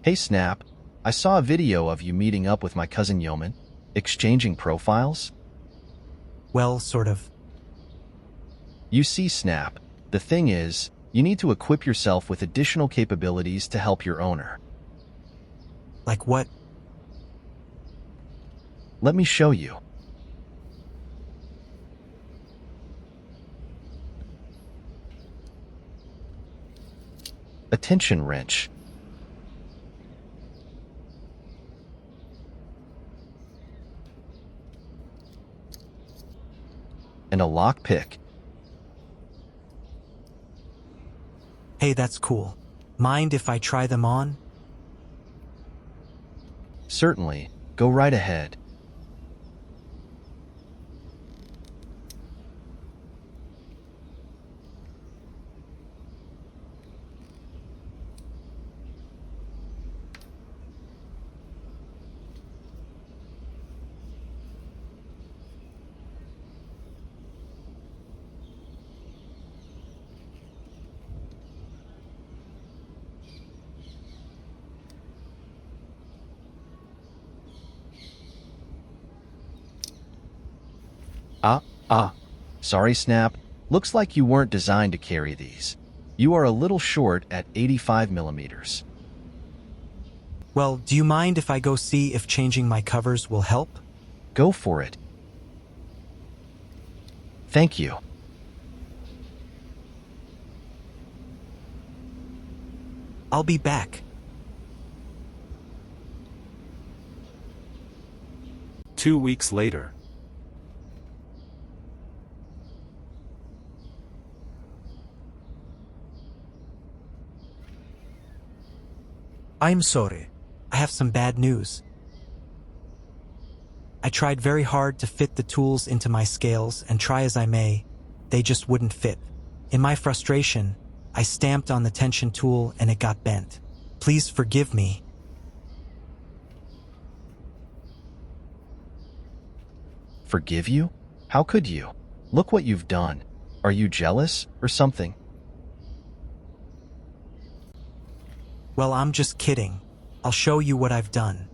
Hey Snap, I saw a video of you meeting up with my cousin Yeoman, exchanging profiles. Well, sort of. You see, Snap, the thing is, you need to equip yourself with additional capabilities to help your owner. Like what? Let me show you. A tension wrench. And a lockpick. Hey, that's cool. Mind if I try them on? Certainly, go right ahead. Sorry, Snap. Looks like you weren't designed to carry these. You are a little short at 85 millimeters. Well, do you mind if I go see if changing my covers will help? Go for it. Thank you. I'll be back. 2 weeks later. I'm sorry. I have some bad news. I tried very hard to fit the tools into my scales, and try as I may, they just wouldn't fit. In my frustration, I stamped on the tension tool and it got bent. Please forgive me. Forgive you? How could you? Look what you've done. Are you jealous or something? Well, I'm just kidding. I'll show you what I've done.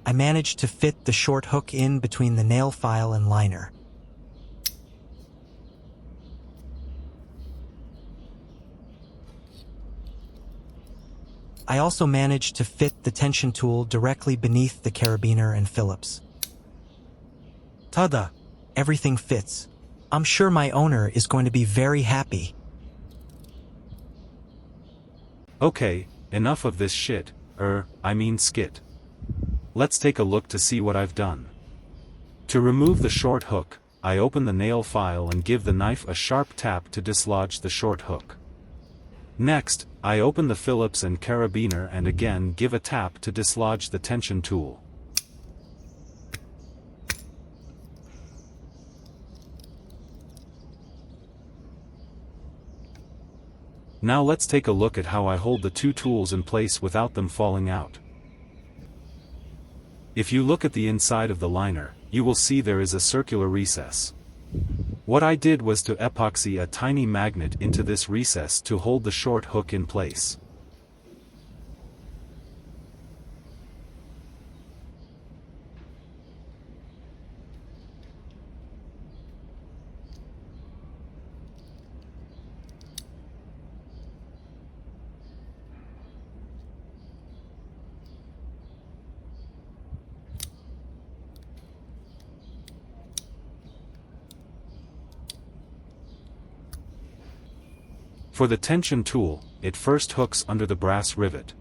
I managed to fit the short hook in between the nail file and liner. I also managed to fit the tension tool directly beneath the carabiner and Phillips. Tada! Everything fits. I'm sure my owner is going to be very happy. Okay, enough of this shit, skit. Let's take a look to see what I've done. To remove the short hook, I open the nail file and give the knife a sharp tap to dislodge the short hook. Next, I open the Phillips and carabiner and again give a tap to dislodge the tension tool. Now let's take a look at how I hold the two tools in place without them falling out. If you look at the inside of the liner, you will see there is a circular recess. What I did was to epoxy a tiny magnet into this recess to hold the short hook in place. For the tension tool, it first hooks under the brass rivet.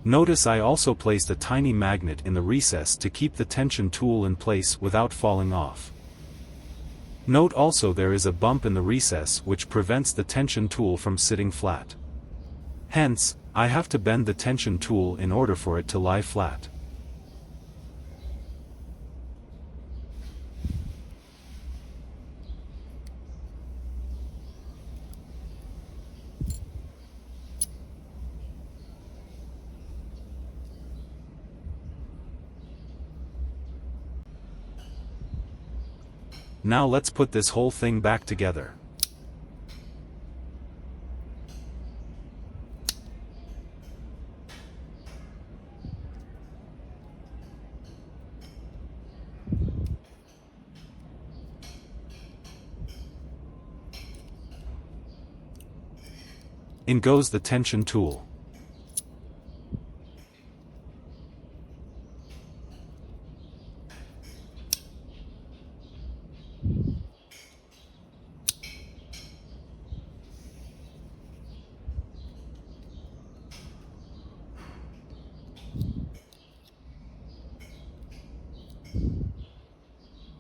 Notice I also placed a tiny magnet in the recess to keep the tension tool in place without falling off. Note also there is a bump in the recess which prevents the tension tool from sitting flat. Hence, I have to bend the tension tool in order for it to lie flat. Now let's put this whole thing back together. In goes the tension tool.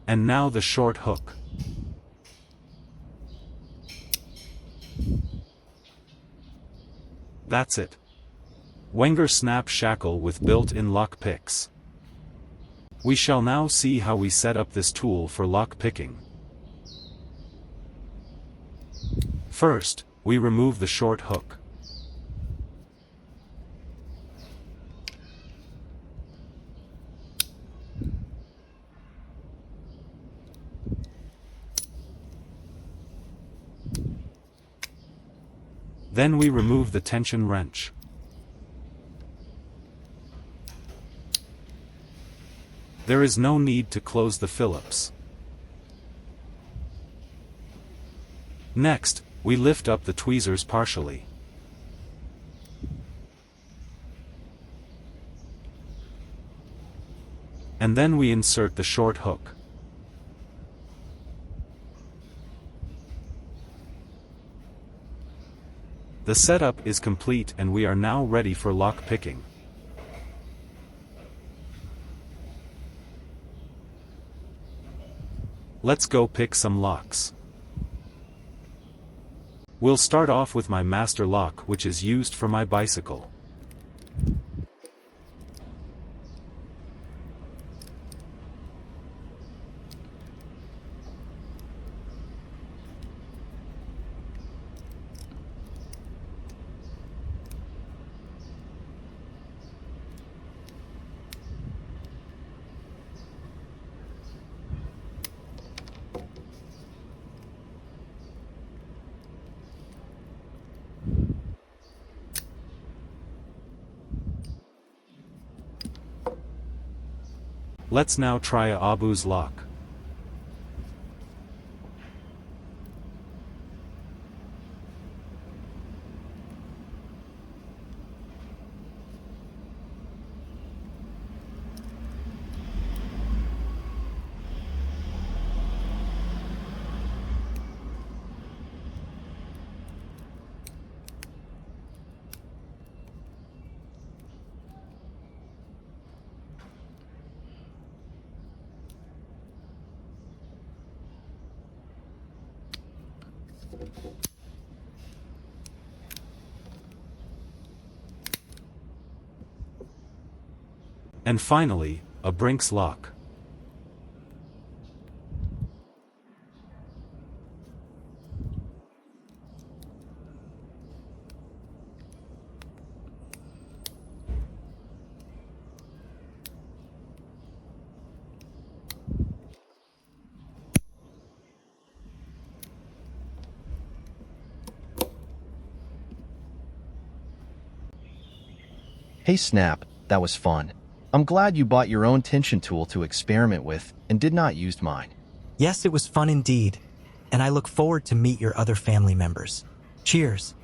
And now the short hook. That's it. Wenger snap shackle with built-in lock picks. We shall now see how we set up this tool for lock picking. First, we remove the short hook. Then we remove the tension wrench. There is no need to close the Phillips. Next, we lift up the tweezers partially. And then we insert the short hook. The setup is complete and we are now ready for lock picking. Let's go pick some locks. We'll start off with my master lock, which is used for my bicycle. Let's now try a Abu's lock. And finally, a Brinks lock. Hey Snap, that was fun. I'm glad you bought your own tension tool to experiment with and did not use mine. Yes, it was fun indeed, and I look forward to meet your other family members. Cheers.